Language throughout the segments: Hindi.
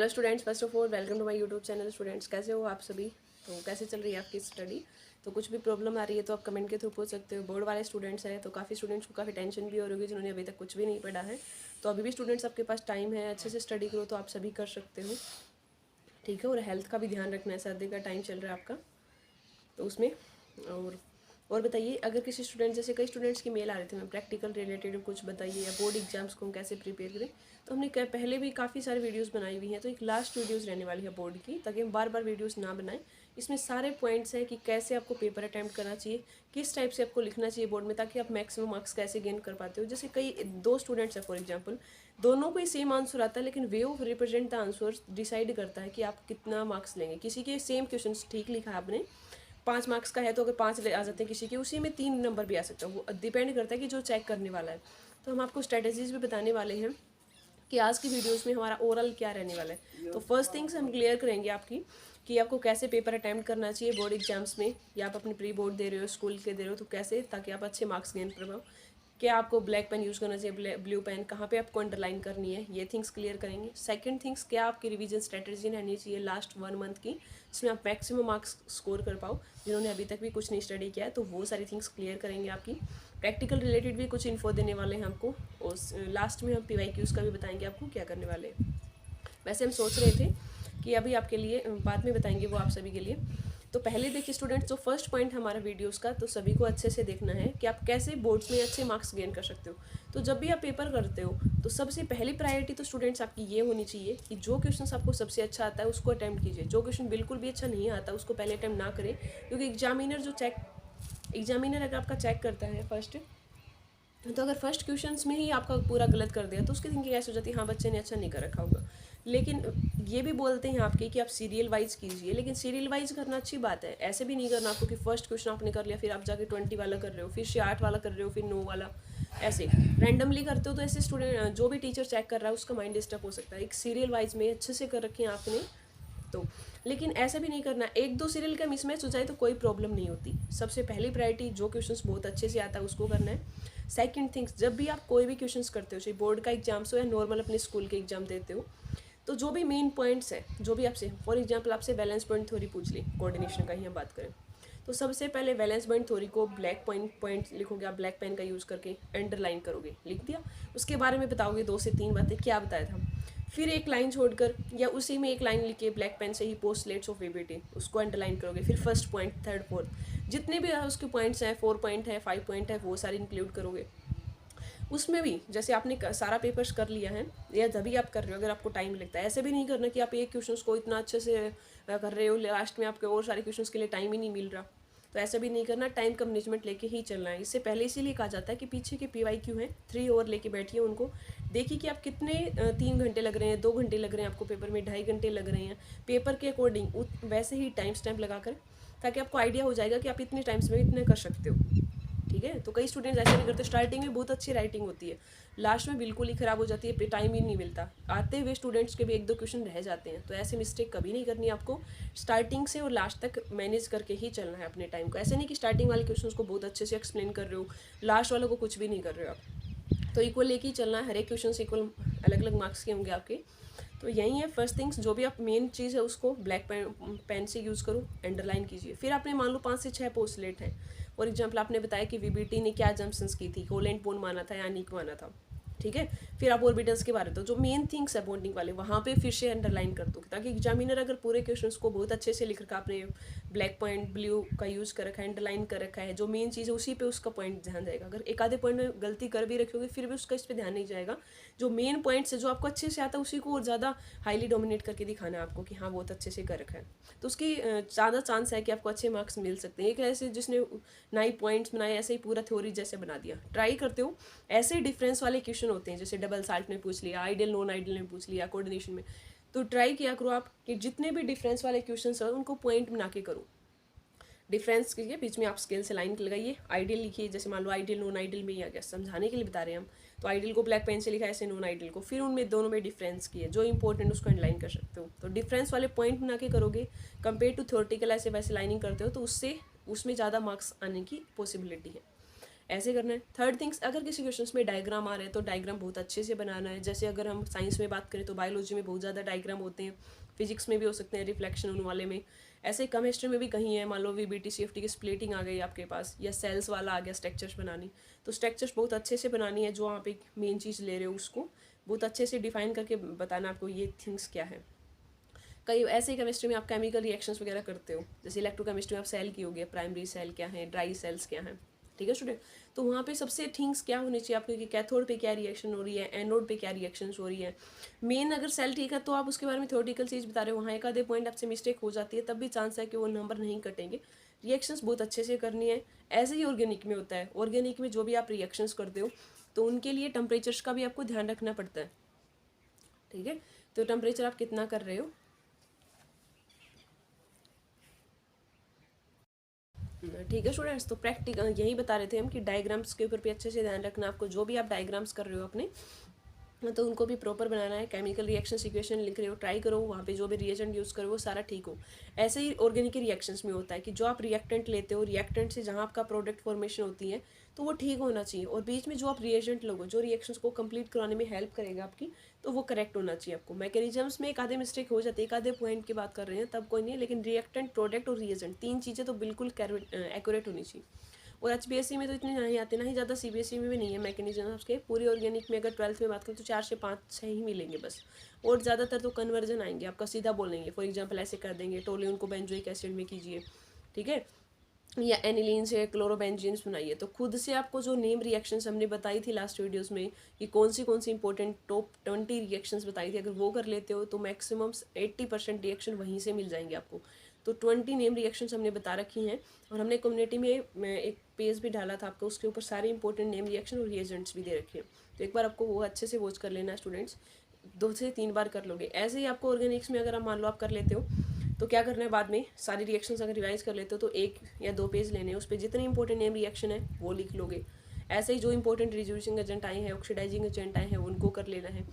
Hello students, first of all welcome to my YouTube channel. Students कैसे हो आप सभी? तो कैसे चल रही है आपकी स्टडी? तो कुछ भी प्रॉब्लम आ रही है तो आप कमेंट के थ्रू पूछ सकते हो। बोर्ड वाले स्टूडेंट्स हैं तो काफ़ी स्टूडेंट्स को काफ़ी टेंशन भी हो रही होगी जिन्होंने अभी तक कुछ भी नहीं पढ़ा है। तो अभी भी स्टूडेंट्स आपके पास टाइम है, अच्छे से स्टडी करो तो आप सभी कर सकते हो, ठीक है। और हेल्थ का भी ध्यान रखना है, सर्दी का टाइम चल रहा है आपका तो उसमें। और बताइए, अगर किसी स्टूडेंट, जैसे कई स्टूडेंट्स की मेल आ रही थी, मैं प्रैक्टिकल रिलेटेड कुछ बताइए या बोर्ड एग्जाम्स को हम कैसे प्रिपेयर करें, तो हमने पहले भी काफ़ी सारे वीडियोस बनाई हुई हैं। तो एक लास्ट वीडियोस रहने वाली है बोर्ड की, ताकि हम बार बार वीडियोस ना बनाएं। इसमें सारे पॉइंट्स हैं कि कैसे आपको पेपर अटैम्प्ट करना चाहिए, किस टाइप से आपको लिखना चाहिए बोर्ड में, ताकि आप मैक्सिमम मार्क्स कैसे गेन कर पाते हो। जैसे कई दो स्टूडेंट्स हैं फॉर एग्जाम्पल, दोनों को ही सेम आंसर आता है, लेकिन way of represent the answer decide करता है कि आप कितना मार्क्स लेंगे। किसी के सेम क्वेश्चन ठीक लिखा है आपने, 5 मार्क्स का है तो अगर 5 आ जाते हैं, किसी के उसी में 3 नंबर भी आ सकता है। वो डिपेंड करता है कि जो चेक करने वाला है। तो हम आपको स्ट्रेटजीज भी बताने वाले हैं कि आज की वीडियोस में हमारा ओरल क्या रहने वाला है। तो फर्स्ट थिंग्स हम क्लियर करेंगे आपकी कि आपको कैसे पेपर अटैम्प्ट करना चाहिए बोर्ड एग्जाम्स में, या आप अपनी प्री बोर्ड दे रहे हो, स्कूल के दे रहे हो, तो कैसे, ताकि आप अच्छे मार्क्स गेन कर पाओ। क्या आपको ब्लैक पेन यूज़ करना चाहिए, ब्लू पेन, कहाँ पे आपको अंडरलाइन करनी है, ये थिंग्स क्लियर करेंगे। सेकंड थिंग्स, क्या आपकी रिवीजन स्ट्रेटजी रहनी चाहिए लास्ट 1 मंथ की, जिसमें आप मैक्सिमम मार्क्स स्कोर कर पाओ। जिन्होंने अभी तक भी कुछ नहीं स्टडी किया है तो वो सारी थिंग्स क्लियर करेंगे आपकी। प्रैक्टिकल रिलेटेड भी कुछ इन्फो देने वाले हैं हमको, और लास्ट में हम PYQs का भी बताएंगे आपको क्या करने वाले हैं। वैसे हम सोच रहे थे कि अभी आपके लिए बाद में बताएंगे वो आप सभी के लिए। तो पहले देखिए स्टूडेंट्स, जो फर्स्ट पॉइंट हमारा वीडियोस का, तो सभी को अच्छे से देखना है कि आप कैसे बोर्ड्स में अच्छे मार्क्स गेन कर सकते हो। तो जब भी आप पेपर करते हो तो सबसे पहली प्रायोरिटी तो स्टूडेंट्स आपकी ये होनी चाहिए कि जो क्वेश्चन आपको सबसे अच्छा आता है उसको अटैम्प्ट कीजिए। जो क्वेश्चन बिल्कुल भी अच्छा नहीं आता उसको पहले अटैम्प्ट ना करें, क्योंकि एग्जामिनर अगर आपका चेक करता है फर्स्ट, तो अगर फर्स्ट क्वेश्चंस में ही आपका पूरा गलत कर दिया तो उसकी थिंकिंग ऐसे हो जाती है, हाँ बच्चे ने अच्छा नहीं कर रखा होगा। लेकिन ये भी बोलते हैं आपके कि आप सीरियल वाइज कीजिए, लेकिन सीरियल वाइज करना अच्छी बात है। ऐसे भी नहीं करना आपको कि फर्स्ट क्वेश्चन आपने कर लिया फिर आप जाके 20 वाला कर रहे हो, फिर से 8 वाला कर रहे हो, फिर 9 वाला, ऐसे रैंडमली करते हो। तो ऐसे स्टूडेंट, जो भी टीचर चेक कर रहा है उसका माइंड डिस्टर्ब हो सकता है। एक सीरियल वाइज में अच्छे से कर रखे हैं आपने तो, लेकिन ऐसा भी नहीं करना 1-2 सीरियल का मिसमैच हो जाए तो कोई प्रॉब्लम नहीं होती। सबसे पहली प्रायोरिटी जो क्वेश्चंस बहुत अच्छे से आता है उसको करना है। सेकंड थिंग्स, जब भी आप कोई भी क्वेश्चंस करते हो, चाहे बोर्ड का एग्जाम्स हो या नॉर्मल अपने स्कूल के एग्जाम देते हो, तो जो भी मेन पॉइंट्स हैं, जो भी आपसे, फॉर एग्जाम्पल आपसे बैलेंस पॉइंट थ्योरी पूछ ली, कोऑर्डिनेशन का ही हम बात करें, तो सबसे पहले बैलेंस पॉइंट थ्योरी को ब्लैक पॉइंट लिखोगे आप, ब्लैक पेन का यूज़ करके अंडरलाइन करोगे, लिख दिया। उसके बारे में बताओगे 2 से 3 बातें, क्या बताया था। फिर एक लाइन छोड़कर या उसी में एक लाइन लिख के ब्लैक पेन से ही पोस्टलेट्स ऑफ वीबीटी उसको अंडरलाइन करोगे। फिर फर्स्ट पॉइंट, थर्ड, फोर्थ, जितने भी उसके पॉइंट्स हैं, 4 पॉइंट है, 5 पॉइंट है, वो सारे इंक्लूड करोगे। उसमें भी जैसे आपने सारा पेपर्स कर लिया है या जब भी आप कर रहे हो, अगर आपको टाइम लगता है, ऐसे भी नहीं करना कि आप एक क्वेश्चन को इतना अच्छे से कर रहे हो, लास्ट में आपके और सारे क्वेश्चन के लिए टाइम ही नहीं मिल रहा। तो ऐसा भी नहीं करना, टाइम का मैनेजमेंट लेके ही चलना है। इससे पहले इसीलिए कहा जाता है कि पीछे के PYQ हैं 3 ओवर लेके बैठिए, उनको देखिए कि आप कितने 3 घंटे लग रहे हैं, 2 घंटे लग रहे हैं आपको पेपर में, 2.5 घंटे लग रहे हैं पेपर के अकॉर्डिंग, वैसे ही टाइम स्टैम्प लगाकर, ताकि आपको आइडिया हो जाएगा कि आप इतने टाइम्स में इतने कर सकते हो, ठीक है। तो कई स्टूडेंट्स ऐसे नहीं करते, स्टार्टिंग में बहुत अच्छी राइटिंग होती है, लास्ट में बिल्कुल ही ख़राब हो जाती है, टाइम ही नहीं मिलता, आते हुए स्टूडेंट्स के भी 1-2 क्वेश्चन रह जाते हैं। तो ऐसे मिस्टेक कभी नहीं करनी आपको, स्टार्टिंग से और लास्ट तक मैनेज करके ही चलना है अपने टाइम को। ऐसे नहीं कि स्टार्टिंग वाले क्वेश्चन को बहुत अच्छे से एक्सप्लेन कर रहे हो, लास्ट वालों को कुछ भी नहीं कर रहे हो आप। तो इक्वल लेके ही चलना है, हर एक क्वेश्चन इक्वल अलग अलग मार्क्स के होंगे आपके। तो यही है फर्स्ट थिंग्स, जो भी आप मेन चीज़ है उसको ब्लैक पेन से यूज़ करो, अंडरलाइन कीजिए। फिर आपने मान लो 5 से 6 पोस्टलेट हैं, फॉर एग्जाम्पल आपने बताया कि VBT ने क्या जम्पशंस की थी, कोलेंट बोन माना था या निक माना था, ठीक है। फिर आप ऑर्बिटल्स के बारे में, तो जो मेन थिंग्स है बॉन्डिंग वाले, वहाँ पे फिर से अंडरलाइन कर दो, ताकि एग्जामिनर अगर पूरे क्वेश्चंस को बहुत अच्छे से लिख रखा, आपने ब्लैक पॉइंट ब्लू का यूज़ कर रखा है, अंडरलाइन कर रखा है, जो मेन चीज़ है उसी पे उसका पॉइंट ध्यान जाएगा। अगर एक आधे पॉइंट में गलती कर भी रखोगे फिर भी उसका इस पर ध्यान नहीं जाएगा। जो मेन पॉइंट्स है, जो आपको अच्छे से आता है, उसी को और ज़्यादा हाईली डोमिनेट करके दिखाना है आपको कि हाँ बहुत अच्छे से कर रखा है। तो उसकी ज़्यादा चांस है कि आपको अच्छे मार्क्स मिल सकते हैं। एक ऐसे जिसने नए पॉइंट्स बनाए, ऐसे ही पूरा थ्योरी जैसे बना दिया, ट्राई करते हो। ऐसे डिफरेंस वाले क्वेश्चन होते हैं, जैसे डबल साल्ट में पूछ लिया, आइडियल नॉन आइडियल में पूछ लिया, कोऑर्डिनेशन में, तो ट्राई किया करो आप कि जितने भी डिफरेंस वाले क्वेश्चन हैं उनको पॉइंट बना के करो। डिफरेंस के बीच में आप स्केल से लाइन लगाइए, आइडियल लिखिए, जैसे मान लो आइडियल नॉन आइडियल में ही आ गया, समझाने के लिए बता रहे हैं हम, तो आइडियल को ब्लैक पेन से लिखा है, ऐसे नॉन आइडियल को, फिर उनमें दोनों में डिफरेंस किए, जो इंपॉर्टेंट उसको अंडरलाइन कर सकते हो। तो डिफरेंस वाले पॉइंट बना के करोगे, कंपेयर टू थ्योरेटिकल ऐसे वैसे लाइनिंग करते हो, तो उससे उसमें ज़्यादा मार्क्स आने की पॉसिबिलिटी है। ऐसे करना है। थर्ड थिंग्स, अगर किसी क्वेश्चन में डायग्राम आ रहे हैं तो डायग्राम बहुत अच्छे से बनाना है। जैसे अगर हम साइंस में बात करें तो बायोलॉजी में बहुत ज़्यादा डायग्राम होते हैं, फिजिक्स में भी हो सकते हैं रिफ्लेक्शन उन वाले में, ऐसे केमिस्ट्री में भी कहीं है, मान लो VBT CFT की स्प्लिटिंग आ गई आपके पास, या सेल्स वाला आ गया स्ट्रक्चर्स बनानी, तो स्ट्रक्चर्स बहुत अच्छे से बनानी है। जो आप एक मेन चीज़ ले रहे हो उसको बहुत अच्छे से डिफाइन करके बताना आपको ये थिंग्स क्या है। कई ऐसे ही केमिस्ट्री में आप केमिकल रिएक्शंस वगैरह करते हो, जैसे इलेक्ट्रोकेमिस्ट्री में आप सेल की होगी, प्राइमरी सेल क्या है, ड्राई सेल्स क्या है, ठीक है स्टूडेंट। तो वहाँ पे सबसे थिंग्स क्या होनी चाहिए आपको कि कैथोड पे क्या रिएक्शन हो रही है, एनोड पे क्या रिएक्शंस हो रही है। मेन अगर सेल ठीक है तो आप उसके बारे में थ्योरेटिकल चीज़ बता रहे हो, वहाँ एक आधे पॉइंट आपसे मिस्टेक हो जाती है, तब भी चांस है कि वो नंबर नहीं कटेंगे। रिएक्शंस बहुत अच्छे से करनी है। ऐसे ही ऑर्गेनिक में होता है, ऑर्गेनिक में जो भी आप रिएक्शंस करते हो तो उनके लिए टेम्परेचर्स का भी आपको ध्यान रखना पड़ता है, ठीक है। तो टेम्परेचर आप कितना कर रहे हो, ठीक है स्टूडेंट्स। तो प्रैक्टिकल यही बता रहे थे हम कि डायग्राम्स के ऊपर भी अच्छे से ध्यान रखना आपको, जो भी आप डायग्राम्स कर रहे हो अपने, तो उनको भी प्रॉपर बनाना है। केमिकल रिएक्शन इक्वेशन लिख रहे हो, ट्राई करो वहाँ पे जो भी रिएजेंट यूज़ करो वो सारा ठीक हो। ऐसे ही ऑर्गेनिक रिएक्शंस में होता है कि जो आप रिएक्टेंट लेते हो, रिएक्टेंट से जहाँ आपका प्रोडक्ट फॉर्मेशन होती है तो वो ठीक होना चाहिए, और बीच में जो आप रिएजेंट लोगे जो रिएक्शंस को कंप्लीट कराने में हेल्प करेगा आपकी, तो वो करेक्ट होना चाहिए आपको। मैकेनिज्म्स में एक आधे मिस्टेक हो जाती है, एक आधे पॉइंट की बात कर रहे हैं तब कोई नहीं है, लेकिन रिएक्टेंट, प्रोडक्ट और रिएजेंट तीन चीज़ें तो बिल्कुल एक्यूरेट होनी चाहिए। और HBSC में तो इतने नहीं आते, ना ही ज़्यादा CBSE में भी नहीं है मैकेनिज्म के। पूरी ऑर्गेनिक में अगर 12th में बात करें तो 4 से 5 6 ही मिलेंगे बस, और ज़्यादातर तो कन्वर्जन आएंगे आपका, सीधा बोलेंगे। फॉर एग्जांपल ऐसे कर देंगे, टोल्यून को बेंजोइक एसिड में कीजिए, ठीक है, या एनिलीन से क्लोरोबेंजीन्स बनाइए। तो खुद से आपको जो नेम रिएक्शंस हमने बताई थी लास्ट वीडियोस में कि कौन सी इंपॉर्टेंट टॉप 20 रिएक्शंस बताई थी, अगर वो कर लेते हो तो मैक्सिमम 80% रिएक्शन वहीं से मिल जाएंगे आपको। तो 20 नेम रिएक्शंस हमने बता रखी हैं, और हमने कम्युनिटी में एक पेज भी डाला था आपको, उसके ऊपर सारे इंपॉर्टेंट नेम रिएक्शन और रिएजेंट्स भी दे रखे हैं। तो एक बार आपको वो अच्छे से वॉच कर लेना स्टूडेंट्स, 2 से 3 बार कर लोगे। ऐसे ही आपको ऑर्गेनिक्स में अगर आप मान लो आप कर लेते हो तो क्या करना है, बाद में सारी रिएक्शंस अगर रिवाइज कर लेते हो तो 1 या 2 पेज लेने हैं, उस पर जितने इंपॉर्टेंट नेम रिएक्शन है वो लिख लोगे। ऐसे ही जो इंपॉर्टेंट रिड्यूसिंग एजेंट आए हैं, ऑक्सीडाइजिंग एजेंट आए हैं, उनको कर लेना है।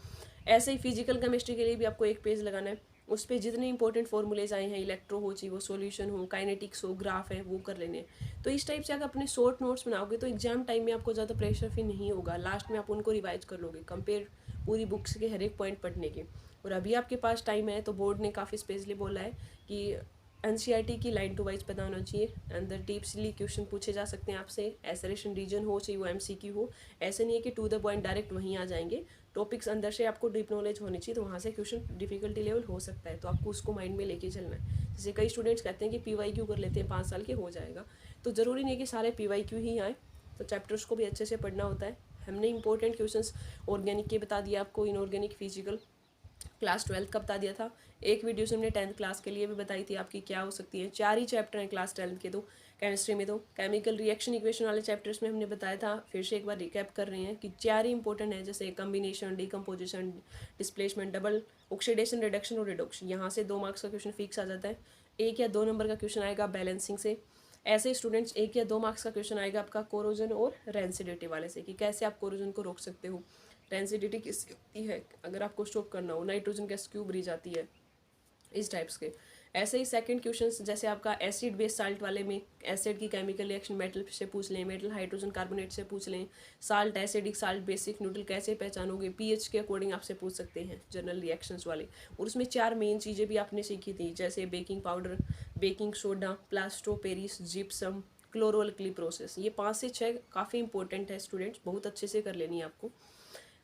ऐसे ही फिजिकल केमिस्ट्री के लिए भी आपको 1 पेज लगाना है, उस पर जितने इंपॉर्टेंट फॉर्मूलेज आए हैं, इलेक्ट्रो हो चाहिए वो, सोल्यूशन हो, काइनेटिक्स हो, ग्राफ है, वो कर लेने हैं। तो इस टाइप से अगर अपने शॉर्ट नोट्स बनाओगे तो एग्जाम टाइम में आपको ज़्यादा प्रेशर फिर नहीं होगा, लास्ट में आप उनको रिवाइज कर लोगे कंपेयर पूरी बुक्स के हर एक पॉइंट पढ़ने के। और अभी आपके पास टाइम है तो बोर्ड ने काफ़ी स्पेशली बोला है कि NCERT की लाइन टू वाइज पता होना चाहिए, अंदर डीपली क्वेश्चन पूछे जा सकते हैं आपसे, एसरेशन रीजन हो चाहिए वो MCQ हो, ऐसे नहीं है कि टू द पॉइंट डायरेक्ट वहीं आ जाएंगे। टॉपिक्स अंदर से आपको डीप नॉलेज होनी चाहिए, तो वहाँ से क्वेश्चन डिफिकल्टी लेवल हो सकता है, तो आपको उसको माइंड में लेके चलना है। जैसे कई स्टूडेंट्स कहते हैं कि PYQ कर लेते हैं 5 साल के हो जाएगा, तो ज़रूरी नहीं है कि सारे PYQ ही आए, तो चैप्टर्स को भी अच्छे से पढ़ना होता है। हमने इंपॉर्टेंट क्वेश्चंस ऑर्गेनिक के बता दिया आपको, इनऑर्गेनिक, फिजिकल क्लास 12th का बता दिया था। एक वीडियो से हमने 10th क्लास के लिए भी बताई थी आपकी क्या हो सकती है। 4 ही चैप्टर हैं क्लास 12th के, तो केमिस्ट्री में तो केमिकल रिएक्शन इक्वेशन वाले चैप्टर्स में हमने बताया था, फिर से एक बार रिकैप कर रहे हैं कि 4 ही इंपॉर्टेंट है, जैसे combination, decomposition, displacement, double oxidation, reduction और रिडक्शन। यहाँ से 2 मार्क्स का क्वेश्चन फिक्स आ जाता है। 1 या 2 नंबर का क्वेश्चन आएगा बैलेंसिंग से। ऐसे स्टूडेंट्स 1 या 2 मार्क्स का क्वेश्चन आएगा आपका कोरोजन और रेंसिडिटी वाले से, कि कैसे आप कोरोजन को रोक सकते हो। रेंसिडिटी किसकी होती है, अगर आपको स्टॉप करना हो, नाइट्रोजन गैस क्यों भरी जाती है, इस टाइप्स के। ऐसे ही सेकंड क्वेश्चन जैसे आपका एसिड बेस साल्ट वाले में एसिड की केमिकल रिएक्शन मेटल से पूछ लें, मेटल हाइड्रोजन कार्बोनेट से पूछ लें, salt acidic, salt basic, neutral कैसे पहचानोगे, पीएच के अकॉर्डिंग आपसे पूछ सकते हैं जनरल रिएक्शंस वाले। और उसमें 4 मेन चीज़ें भी आपने सीखी थी, जैसे baking powder, baking soda, plaster of Paris, gypsum, chloralkali process. ये 5 से 6 काफ़ी इंपॉर्टेंट है स्टूडेंट्स, बहुत अच्छे से कर लेनी है आपको।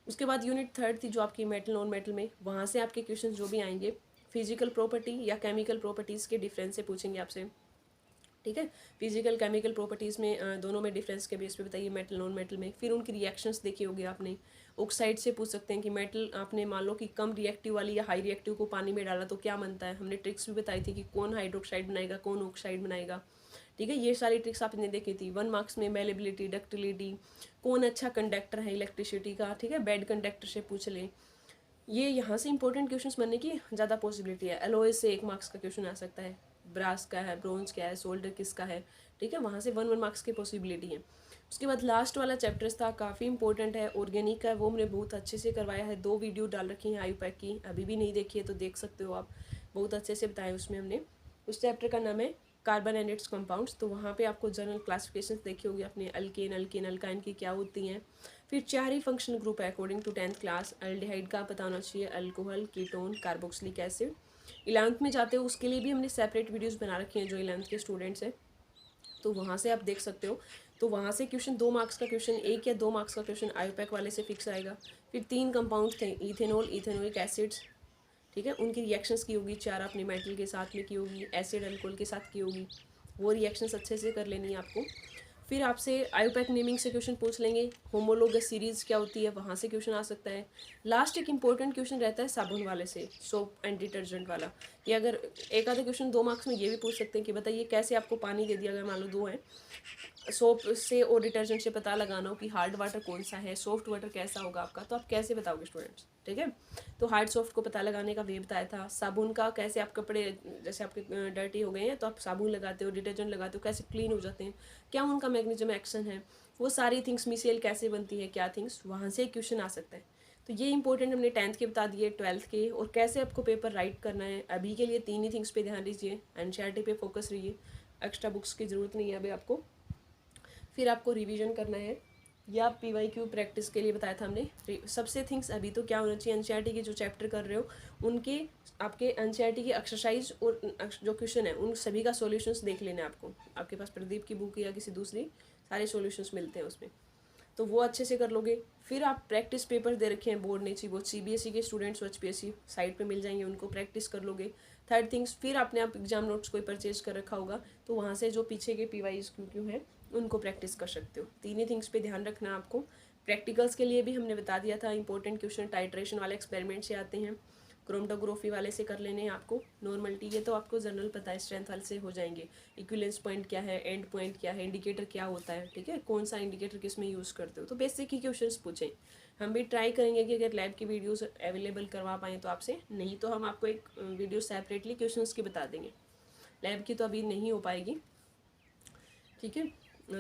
उसके बाद यूनिट 3 थी जो आपकी मेटल नॉन मेटल में, वहाँ से आपके क्वेश्चन जो भी आएंगे फिजिकल प्रॉपर्टी या केमिकल प्रॉपर्टीज़ के डिफरेंस से पूछेंगे आपसे, ठीक है। फिजिकल केमिकल प्रॉपर्टीज़ में दोनों में डिफरेंस के बेस पे बताइए मेटल नॉन मेटल में। फिर उनकी रिएक्शंस देखी होगी आपने। ऑक्साइड से पूछ सकते हैं कि मेटल आपने मान लो कि कम रिएक्टिव वाली या हाई रिएक्टिव को पानी में डाला तो क्या बनता है, हमने ट्रिक्स भी बताई थी कि कौन हाइड्रोक्साइड बनाएगा, कौन ऑक्साइड बनाएगा, ठीक है। ये सारी ट्रिक्स आपने देखी थी। 1 मार्क्स में मेलेबिलिटी, डक्टिलिटी, कौन अच्छा कंडक्टर है इलेक्ट्रिसिटी का, ठीक है, बैड कंडक्टर से पूछ लें। ये यहाँ से इंपॉर्टेंट क्वेश्चंस बनने की ज़्यादा पॉसिबिलिटी है। एलॉयज से 1 मार्क्स का क्वेश्चन आ सकता है, ब्रास का है, ब्रोंज क्या है, सोल्डर किसका है, ठीक है, वहाँ से 1 मार्क्स की पॉसिबिलिटी है। उसके बाद लास्ट वाला चैप्टर्स था, काफ़ी इंपॉर्टेंट है, ऑर्गेनिक का, वो हमने बहुत अच्छे से करवाया है। 2 वीडियो डाल रखी हैं आईपैक की, अभी भी नहीं देखी है तो देख सकते हो आप, बहुत अच्छे से बताया उसमें हमने। उस चैप्टर का नाम है कार्बन एंड इट्स कंपाउंड्स, तो वहाँ पे आपको जनरल क्लासिफिकेशन देखी होगी अपने अल्केन, अल्केन, अल्काइन की क्या होती हैं। फिर 4 ही फंक्शनल ग्रुप है according to 10th class. Aldehyde का पता होना चाहिए, alcohol, ketone, carboxylic acid. 11th में जाते हो उसके लिए भी हमने सेपरेट वीडियोज़ बना रखी हैं जो 11th के स्टूडेंट्स हैं, तो वहाँ से आप देख सकते हो। तो वहाँ से क्वेश्चन 2 मार्क्स का क्वेश्चन, 1 या 2 मार्क्स का क्वेश्चन आयोपैक वाले से फिक्स आएगा। फिर 3 कंपाउंड थे, इथेनॉल, इथेनोइक एसिड्स, ठीक है, उनकी रिएक्शंस की होगी। 4 आपने मेटल के साथ में की होगी, एसिड अल्कोहल के साथ की होगी, वो रिएक्शंस अच्छे से कर लेनी है आपको। फिर आपसे आयोपैक नेमिंग से क्वेश्चन पूछ लेंगे। होमोलोगस सीरीज़ क्या होती है, वहाँ से क्वेश्चन आ सकता है। लास्ट एक इंपॉर्टेंट क्वेश्चन रहता है साबुन वाले से, सोप एंड डिटर्जेंट वाला। ये अगर एक आधा क्वेश्चन 2 मार्क्स में ये भी पूछ सकते हैं कि बताइए कैसे आपको पानी दे दिया, अगर मान लो 2 हैं, सोप से और डिटर्जेंट से पता लगाना हो कि हार्ड वाटर कौन सा है, सॉफ्ट वाटर कैसा होगा आपका, तो आप कैसे बताओगे स्टूडेंट्स, ठीक है। तो हार्ड सॉफ्ट को पता लगाने का वे बताया था। साबुन का कैसे आप कपड़े जैसे आपके डर्टी हो गए हैं तो आप साबुन लगाते हो, डिटर्जेंट लगाते हो, कैसे क्लीन हो जाते हैं, क्या उनका मैग्नीज्म एक्शन है, वो सारी थिंग्स, मिसेल कैसे बनती है, क्या थिंग्स, वहाँ से क्वेश्चन आ सकता है। तो ये इंपॉर्टेंट हमने 10th के बता दिए, 12th के, और कैसे आपको पेपर राइट करना है। अभी के लिए 3 ही थिंग्स पे ध्यान दीजिए, एनसीईआरटी पे फोकस रहिए, एक्स्ट्रा बुक्स की ज़रूरत नहीं है अभी आपको। फिर आपको रिवीजन करना है, या PYQ प्रैक्टिस के लिए बताया था हमने। सबसे थिंग्स अभी तो क्या होना चाहिए, एनसीईआरटी के जो चैप्टर कर रहे हो उनके आपके एनसीईआरटी की एक्सरसाइज और जो क्वेश्चन है उन सभी का सॉल्यूशंस देख लेना है आपको। आपके पास प्रदीप की बुक या किसी दूसरी सारे सॉल्यूशंस मिलते हैं उसमें, तो वो अच्छे से कर लोगे। फिर आप प्रैक्टिस पेपर दे रखे हैं बोर्ड ने, वो CBSE के स्टूडेंट्स, HPSC साइट पे मिल जाएंगे, उनको प्रैक्टिस कर लोगे। थर्ड थिंग्स, फिर आपने आप एग्जाम नोट्स कोई परचेज कर रखा होगा तो वहाँ से जो पीछे के PYQ है उनको प्रैक्टिस कर सकते हो। 3 ही थिंग्स पे ध्यान रखना है आपको। प्रैक्टिकल्स के लिए भी हमने बता दिया था, इंपॉर्टेंट क्वेश्चन टाइट्रेशन वाले एक्सपेरिमेंट से आते हैं, क्रोमेटोग्राफी वाले से कर लेने हैं आपको। नॉर्मलिटी ये तो आपको जनरल पता है, स्ट्रेंथ वाले से हो जाएंगे। इक्विलेंस पॉइंट क्या है, एंड पॉइंट क्या है, इंडिकेटर क्या होता है, ठीक है, कौन सा इंडिकेटर किस में यूज़ करते हो, तो बेसिक ही क्वेश्चंस पूछें। हम भी ट्राई करेंगे कि अगर लैब की वीडियोस अवेलेबल करवा पाएँ तो आपसे, नहीं तो हम आपको एक वीडियो सेपरेटली क्वेश्चंस की बता देंगे। लैब की तो अभी नहीं हो पाएगी, ठीक है।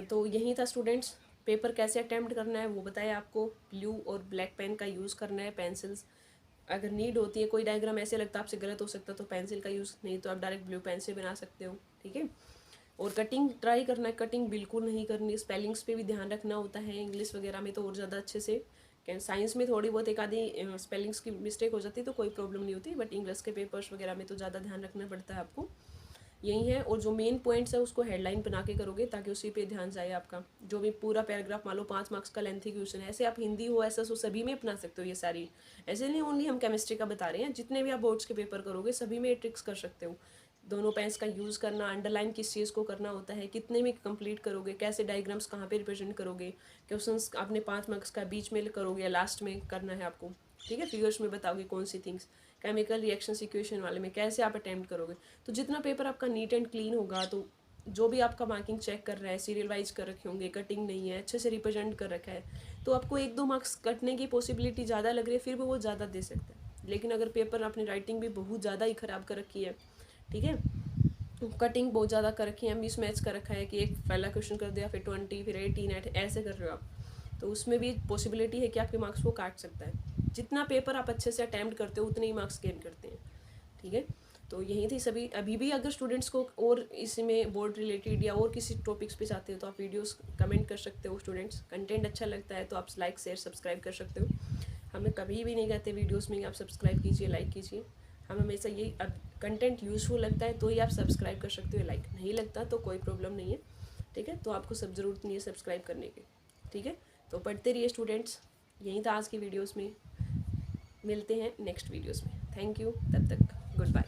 तो यही था स्टूडेंट्स, पेपर कैसे अटैम्प्ट करना है वो बताया आपको। ब्लू और ब्लैक पेन का यूज़ करना है, पेंसिल्स अगर नीड होती है, कोई डायग्राम ऐसे लगता है आपसे गलत हो सकता है तो पेंसिल का यूज़, नहीं तो आप डायरेक्ट ब्लू पेन से बना सकते हो, ठीक है। और कटिंग ट्राई करना है, कटिंग बिल्कुल नहीं करनी। स्पेलिंग्स पे भी ध्यान रखना होता है, इंग्लिश वगैरह में तो और ज़्यादा अच्छे से। साइंस में थोड़ी बहुत एक आधी स्पेलिंग्स की मिस्टेक हो जाती है तो कोई प्रॉब्लम नहीं होती, बट इंग्लिश के पेपर्स वगैरह में तो ज़्यादा ध्यान रखना पड़ता है आपको, यही है। और जो मेन पॉइंट्स है उसको हेडलाइन बना के करोगे ताकि उसी पे ध्यान जाए आपका। जो भी पूरा पैराग्राफ, मान लो 5 मार्क्स का लेंथी क्वेश्चन है, ऐसे आप हिंदी हो ऐसा सो सभी में अपना सकते हो ये सारी। ऐसे नहीं ओनली हम केमिस्ट्री का बता रहे हैं, जितने भी आप बोर्ड्स के पेपर करोगे सभी में ट्रिक्स कर सकते हो। दोनों पेन्स का यूज़ करना, अंडरलाइन किस चीज़ को करना होता है, कितने में कंप्लीट करोगे, कैसे डायग्राम्स कहाँ पे रिप्रेजेंट करोगे, क्वेश्चंस आपने 5 मार्क्स का बीच में करोगे या लास्ट में करना है आपको, ठीक है। फिगर्स में बताओगे कौन see things, chemical reaction equation वाले में कैसे आप अटेम्प्ट करोगे। तो जितना पेपर आपका नीट एंड क्लीन होगा, तो जो भी आपका मार्किंग चेक कर रहा है, सीरियल वाइज कर रखे होंगे, कटिंग नहीं है, अच्छे से रिप्रेजेंट कर रखा है, तो आपको 1-2 मार्क्स कटने की पॉसिबिलिटी ज़्यादा लग रही है, फिर भी वो ज़्यादा दे सकता है। लेकिन अगर पेपर अपनी राइटिंग भी बहुत ज़्यादा ही ख़राब कर रखी है, ठीक है, कटिंग बहुत ज़्यादा कर रखी है, मिस मैच कर रखा है कि एक पहला क्वेश्चन कर दिया फिर 20 फिर 18 ऐसे कर रहे हो आप, तो उसमें भी पॉसिबिलिटी है कि आपके मार्क्स वो काट सकता है। जितना पेपर आप अच्छे से अटैम्प्ट करते हो उतने ही मार्क्स गेन करते हैं, ठीक है। तो यही थी सभी। अभी भी अगर स्टूडेंट्स को और इसमें बोर्ड रिलेटेड या और किसी टॉपिक्स पे चाहते हो तो आप वीडियोस कमेंट कर सकते हो। स्टूडेंट्स कंटेंट अच्छा लगता है तो आप लाइक शेयर सब्सक्राइब कर सकते हो। हमें कभी भी नहीं कहते वीडियोस में आप सब्सक्राइब कीजिए, लाइक कीजिए। हम हमेशा यही, अब कंटेंट यूज़फुल लगता है तो ही आप सब्सक्राइब कर सकते हो, लाइक नहीं लगता तो कोई प्रॉब्लम नहीं है, ठीक है। तो आपको सब ज़रूरत नहीं है सब्सक्राइब करने की, ठीक है। तो पढ़ते रहिए स्टूडेंट्स। यही था आज की वीडियोस में, मिलते हैं नेक्स्ट वीडियोस में। थैंक यू, तब तक गुड बाय।